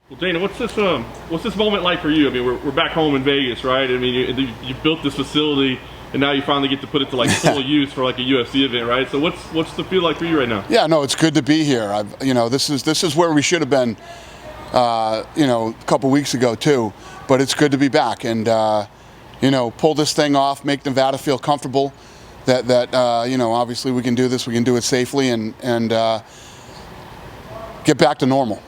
Well, Dana, what's this moment like for you? I mean, we're back home in Vegas, right? I mean, you built this facility, and now you finally get to put it to like full use for like a UFC event, right? So what's the feel like for you right now? Yeah, no, it's good to be here. This is where we should have been, a couple weeks ago too. But it's good to be back and pull this thing off, make Nevada feel comfortable. That obviously we can do this, we can do it safely, and get back to normal.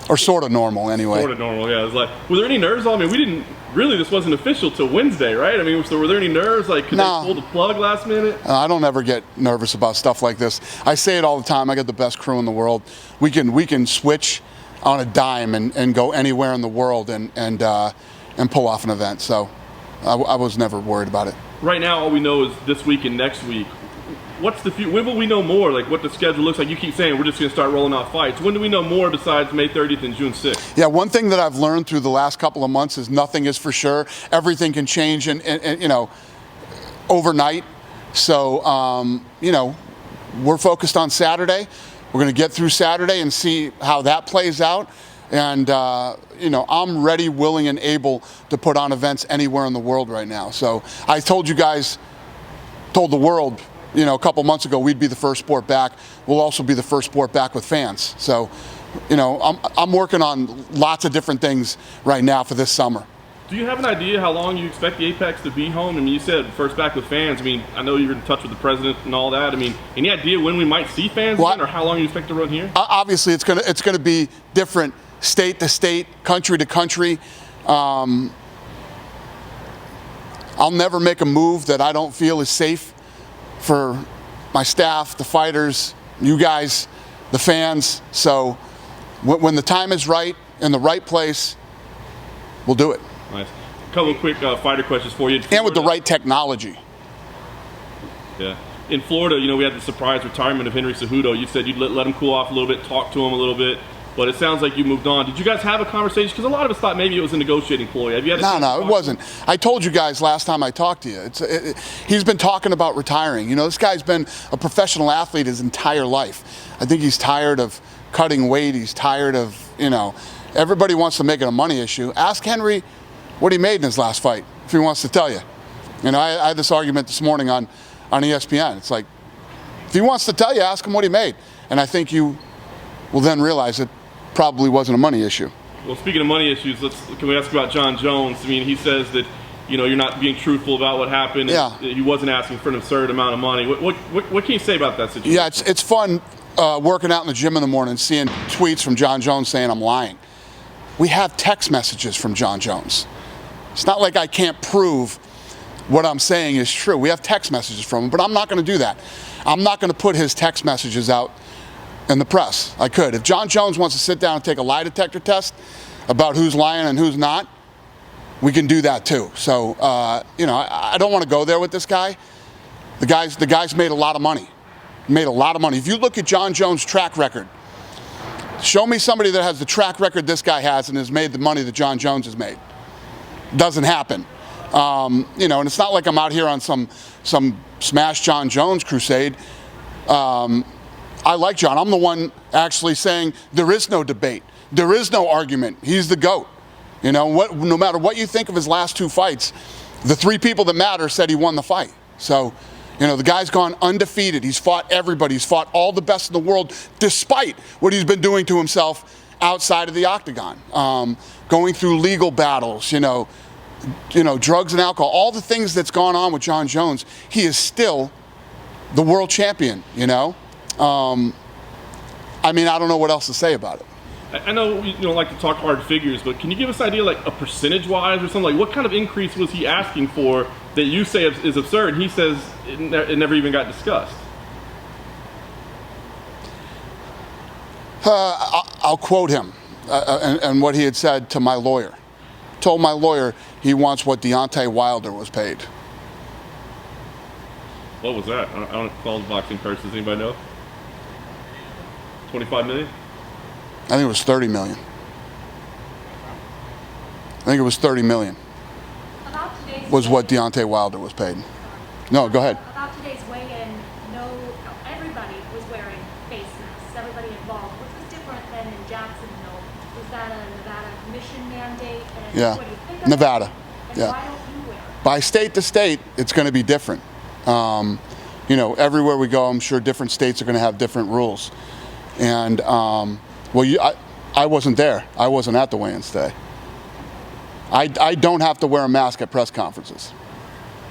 Or sort of normal, anyway. Sort of normal, yeah. It's like, were there any nerves? I mean, this wasn't official till Wednesday, right? I mean, so were there any nerves? Like, could they pull the plug last minute? I don't ever get nervous about stuff like this. I say it all the time. I got the best crew in the world. We can switch on a dime and go anywhere in the world and pull off an event. So I was never worried about it. Right now, all we know is this week and next week. When will we know more, like what the schedule looks like? You keep saying we're just going to start rolling out fights. When do we know more besides May 30th and June 6th? Yeah, one thing that I've learned through the last couple of months is nothing is for sure. Everything can change and overnight. So, we're focused on Saturday. We're going to get through Saturday and see how that plays out. And, I'm ready, willing, and able to put on events anywhere in the world right now. So I told the world, a couple months ago, we'd be the first sport back. We'll also be the first sport back with fans. So, I'm working on lots of different things right now for this summer. Do you have an idea how long you expect the Apex to be home? I mean, you said first back with fans. I mean, I know you're in touch with the president and all that. I mean, any idea when we might see fans again, or how long you expect to run here? Obviously, it's gonna be different state to state, country to country. I'll never make a move that I don't feel is safe for my staff, the fighters, you guys, the fans. So when the time is right, in the right place, we'll do it. Nice. A couple of quick fighter questions for you. And with the right technology. Yeah. In Florida, we had the surprise retirement of Henry Cejudo. You said you'd let him cool off a little bit, talk to him a little bit. But it sounds like you moved on. Did you guys have a conversation? Because a lot of us thought maybe it was a negotiating ploy. Have you had No, it wasn't. I told you guys last time I talked to you. He's been talking about retiring. This guy's been a professional athlete his entire life. I think he's tired of cutting weight. He's tired of, everybody wants to make it a money issue. Ask Henry what he made in his last fight, if he wants to tell you. I had this argument this morning on ESPN. It's like, if he wants to tell you, ask him what he made. And I think you will then realize it probably wasn't a money issue. Well, speaking of money issues, can we ask about Jon Jones? I mean, he says that you're not being truthful about what happened. Yeah. He wasn't asking for an absurd amount of money. What can you say about that situation? Yeah, it's fun working out in the gym in the morning, seeing tweets from Jon Jones saying I'm lying. We have text messages from Jon Jones. It's not like I can't prove what I'm saying is true. We have text messages from him, but I'm not going to do that. I'm not going to put his text messages out in the press. I could. If Jon Jones wants to sit down and take a lie detector test about who's lying and who's not, we can do that too. So, I don't want to go there with this guy. The guy's made a lot of money. Made a lot of money. If you look at Jon Jones' track record, show me somebody that has the track record this guy has and has made the money that Jon Jones has made. Doesn't happen. And it's not like I'm out here on some smash Jon Jones crusade. I like Jon. I'm the one actually saying there is no debate. There is no argument. He's the GOAT. No matter what you think of his last two fights, the three people that matter said he won the fight. So, the guy's gone undefeated. He's fought everybody. He's fought all the best in the world, despite what he's been doing to himself outside of the octagon. Going through legal battles, drugs and alcohol, all the things that's gone on with Jon Jones, he is still the world champion, I don't know what else to say about it. I know you don't like to talk hard figures, but can you give us an idea, like a percentage-wise or something? Like, what kind of increase was he asking for that you say is absurd? He says it never even got discussed. I'll quote him and what he had said to my lawyer. Told my lawyer he wants what Deontay Wilder was paid. What was that? I don't follow the boxing cards. Does anybody know? 25 million? I think it was 30 million. I think it was 30 million. Was what Deontay Wilder was paid. No, go ahead. About today's weigh-in, everybody was wearing face masks, everybody involved. What was different than in Jacksonville? Was that a Nevada commission mandate? And Yeah. what do you think of Nevada. it? And Yeah. why don't you wear it? By state to state, it's going to be different. You know, everywhere we go, I'm sure different states are going to have different rules. And I wasn't there. I wasn't at the weigh-ins today. I don't have to wear a mask at press conferences.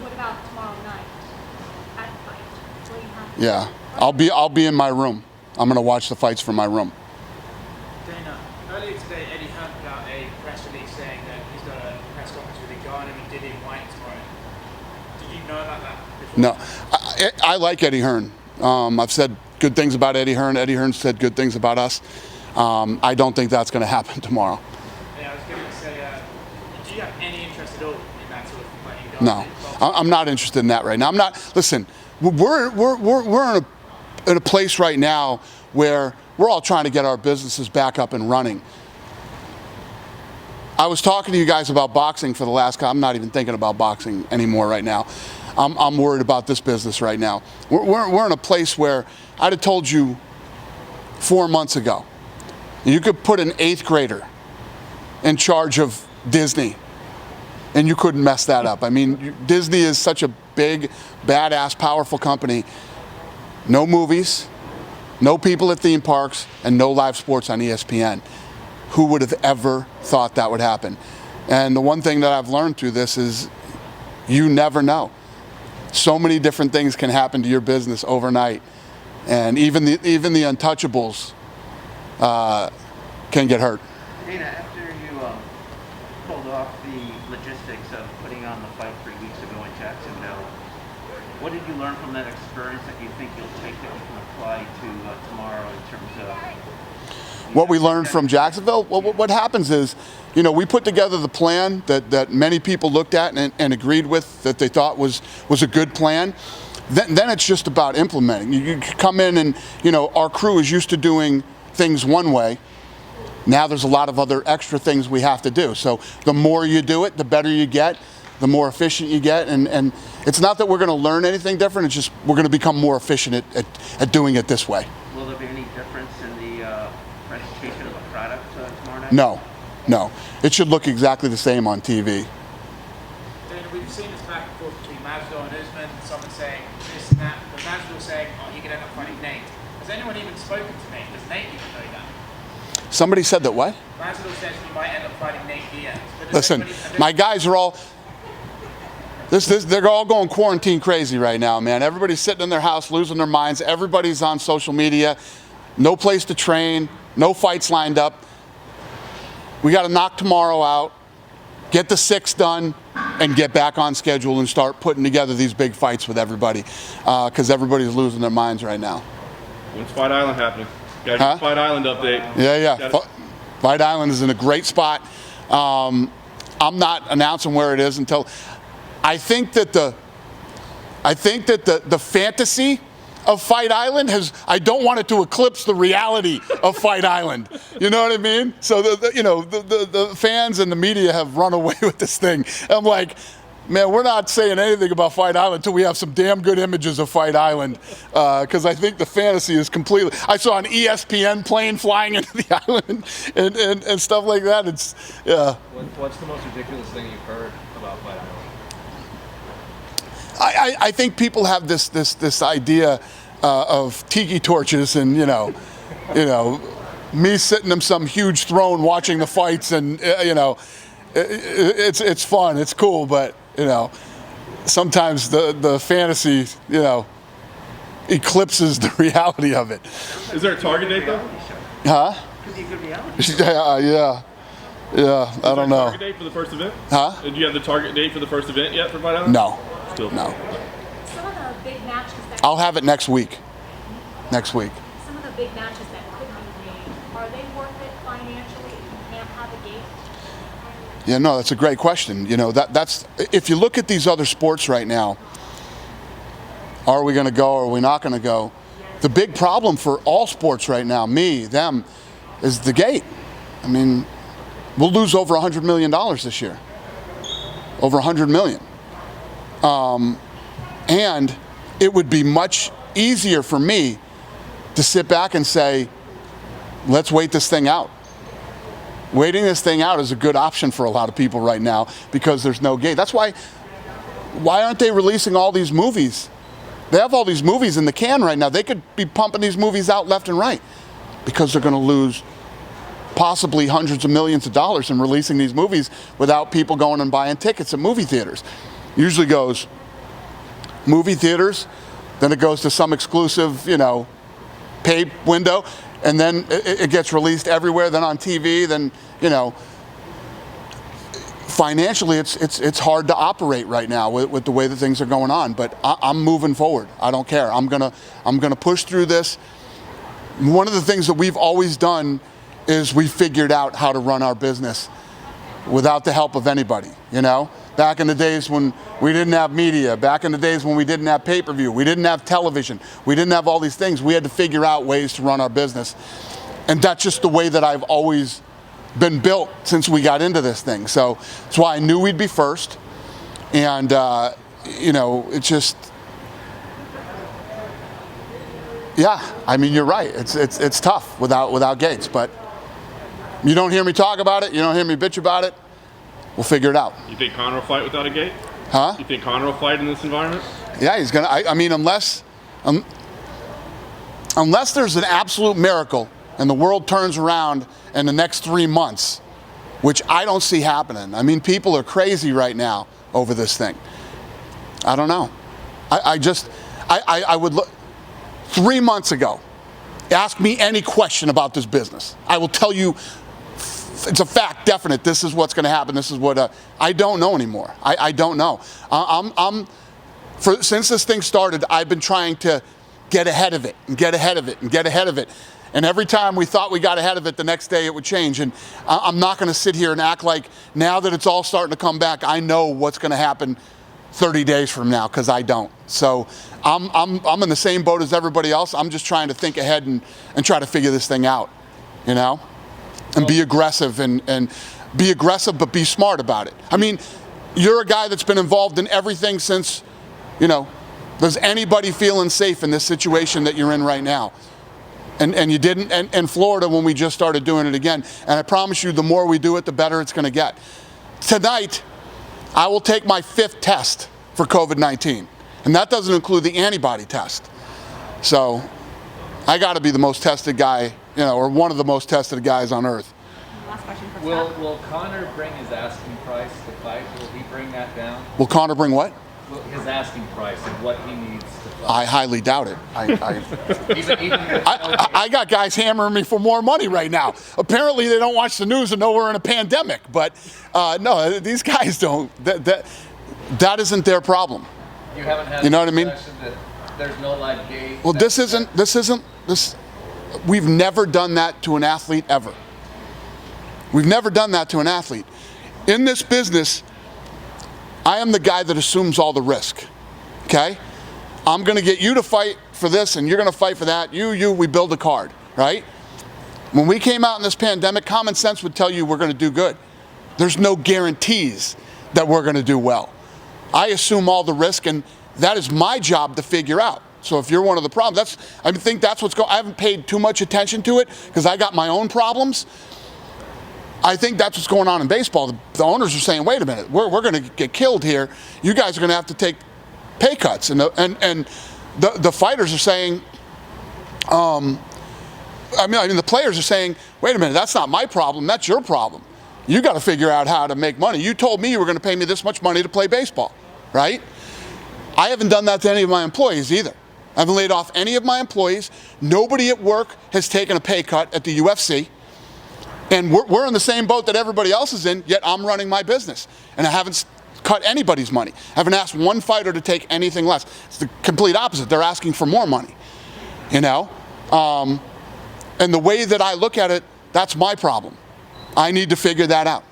What about tomorrow night at the fight? Will you have to Yeah, I'll be in my room. I'm going to watch the fights from my room. Dana, earlier today, Eddie Hearn put out a press release saying that he's got a press conference with Ghana and Dana White tomorrow. Did you know about that before? No, I like Eddie Hearn. I've said good things about Eddie Hearn. Eddie Hearn said good things about us. I don't think that's going to happen tomorrow. Yeah, I was going to say, do you have any interest at all in that sort of playing No, I'm not interested in that right now. I'm not. Listen, we're in a place right now where we're all trying to get our businesses back up and running. I was talking to you guys about boxing for the last. I'm not even thinking about boxing anymore right now. I'm worried about this business right now. We're in a place where I'd have told you 4 months ago, you could put an 8th grader in charge of Disney, and you couldn't mess that up. I mean, Disney is such a big, badass, powerful company. No movies, no people at theme parks, and no live sports on ESPN. Who would have ever thought that would happen? And the one thing that I've learned through this is you never know. So many different things can happen to your business overnight, and even the untouchables can get hurt. Dana, after you pulled off the logistics of putting on the fight 3 weeks ago in Jacksonville, what did you learn from that experience that you think you'll take that you can apply to tomorrow in terms of... What we learned from Jacksonville? Well, what happens is, you know, we put together the plan that many people looked at and agreed with, that they thought was a good plan. Then it's just about implementing. You come in and, you know, our crew is used to doing things one way. Now there's a lot of other extra things we have to do. So the more you do it, the better you get, the more efficient you get. And it's not that we're going to learn anything different, it's just we're going to become more efficient at doing it this way. Will there be any difference in the presentation of the product tomorrow night? No. It should look exactly the same on TV. Dana, we've seen this back and forth between Masvidal and Usman, someone saying this and that, but Masvidal saying, oh, he could end up fighting Nate. Has anyone even spoken to Nate? Does Nate even know that? Somebody said that what? Masvidal says he might end up fighting Nate Diaz. Listen, my guys are all... They're all going quarantine crazy right now, man. Everybody's sitting in their house, losing their minds. Everybody's on social media. No place to train. No fights lined up. We got to knock tomorrow out, get the 6 done, and get back on schedule and start putting together these big fights with everybody, because everybody's losing their minds right now. When's Fight Island happening? Got to Fight Island update. Yeah. Fight Island is in a great spot. I'm not announcing where it is until... I think that the fantasy of Fight Island I don't want it to eclipse the reality of Fight Island. You know what I mean? So the fans and the media have run away with this thing. I'm like, man, we're not saying anything about Fight Island until we have some damn good images of Fight Island, because I think the fantasy is completely... I saw an ESPN plane flying into the island and stuff like that. It's, yeah. What's the most ridiculous thing you've heard about Fight Island? I think people have this idea of tiki torches and, you know, me sitting in some huge throne watching the fights, and, it's fun, it's cool, but, sometimes the fantasy, eclipses the reality of it. Is there a target date though? Huh? Yeah, I don't know. Target date for the first event? Huh? Do you have the target date for the first event yet for Fight Island? No. Still. No. Some of the big matches that I'll have it next week. some of the big matches that could be made, are they worth it financially if you can't have a gate? Yeah, no, that's a great question. That's if you look at these other sports right now, are we going to go or are we not going to go? The big problem for all sports right now, me, them, is the gate. I mean, we'll lose over $100 million this year. Over $100 million. And it would be much easier for me to sit back and say, let's wait this thing out. waiting this thing out is a good option for a lot of people right now because there's no gate. That's why aren't they releasing all these movies? They have all these movies in the can right now. They could be pumping these movies out left and right because they're going to lose possibly hundreds of millions of dollars in releasing these movies without people going and buying tickets at movie theaters. Usually goes movie theaters, then it goes to some exclusive, paid window, and then it gets released everywhere, then on TV, then, financially it's hard to operate right now with the way that things are going on, but I'm moving forward. I don't care. I'm gonna push through this. One of the things that we've always done is we figured out how to run our business without the help of anybody, Back in the days when we didn't have media, back in the days when we didn't have pay-per-view, we didn't have television, we didn't have all these things. We had to figure out ways to run our business. And that's just the way that I've always been built since we got into this thing. So that's why I knew we'd be first. And, it's just, yeah, I mean, you're right. It's tough without gates, but you don't hear me talk about it. You don't hear me bitch about it. We'll figure it out. You think Conor will fight without a gate? Huh? You think Conor will fight in this environment? Yeah, he's gonna. I mean, unless there's an absolute miracle and the world turns around in the next 3 months, which I don't see happening. I mean, people are crazy right now over this thing. I don't know. I would look 3 months ago. Ask me any question about this business. I will tell you. It's a fact, definite. This is what's going to happen. This is what I don't know anymore. I don't know. Since this thing started, I've been trying to get ahead of it and get ahead of it and get ahead of it. And every time we thought we got ahead of it, the next day it would change. And I'm not going to sit here and act like now that it's all starting to come back, I know what's going to happen 30 days from now, because I don't. So I'm in the same boat as everybody else. I'm just trying to think ahead and try to figure this thing out, and be aggressive and be aggressive, but be smart about it. I mean, you're a guy that's been involved in everything since, does anybody feeling safe in this situation that you're in right now? And you didn't, and Florida when we just started doing it again. And I promise you, the more we do it, the better it's gonna get. Tonight, I will take my 5th test for COVID-19. And that doesn't include the antibody test. So I gotta be the most tested guy, or one of the most tested guys on earth. Last question for Will Conor bring his asking price to fight? Will he bring that down? Will Conor bring what? His asking price of what he needs to fight. I highly doubt it. Even I got guys hammering me for more money right now. Apparently they don't watch the news and know we're in a pandemic, but no, these guys don't. That isn't their problem. You haven't had You know what I mean? that there's no live gate. Well, this isn't. We've never done that to an athlete ever. We've never done that to an athlete. In this business, I am the guy that assumes all the risk, okay? I'm gonna get you to fight for this and you're gonna fight for that. We build a card, right? When we came out in this pandemic, common sense would tell you we're gonna do good. There's no guarantees that we're gonna do well. I assume all the risk, and that is my job to figure out. So if you're one of the problems, I think that's what's going. I haven't paid too much attention to it because I got my own problems. I think that's what's going on in baseball. The owners are saying, "Wait a minute, we're going to get killed here. You guys are going to have to take pay cuts," and the fighters are saying, the players are saying, "Wait a minute, that's not my problem. That's your problem. You got to figure out how to make money. You told me you were going to pay me this much money to play baseball, right?" I haven't done that to any of my employees either. I haven't laid off any of my employees. Nobody at work has taken a pay cut at the UFC. And we're in the same boat that everybody else is in, yet I'm running my business. And I haven't cut anybody's money. I haven't asked one fighter to take anything less. It's the complete opposite. They're asking for more money, And the way that I look at it, that's my problem. I need to figure that out.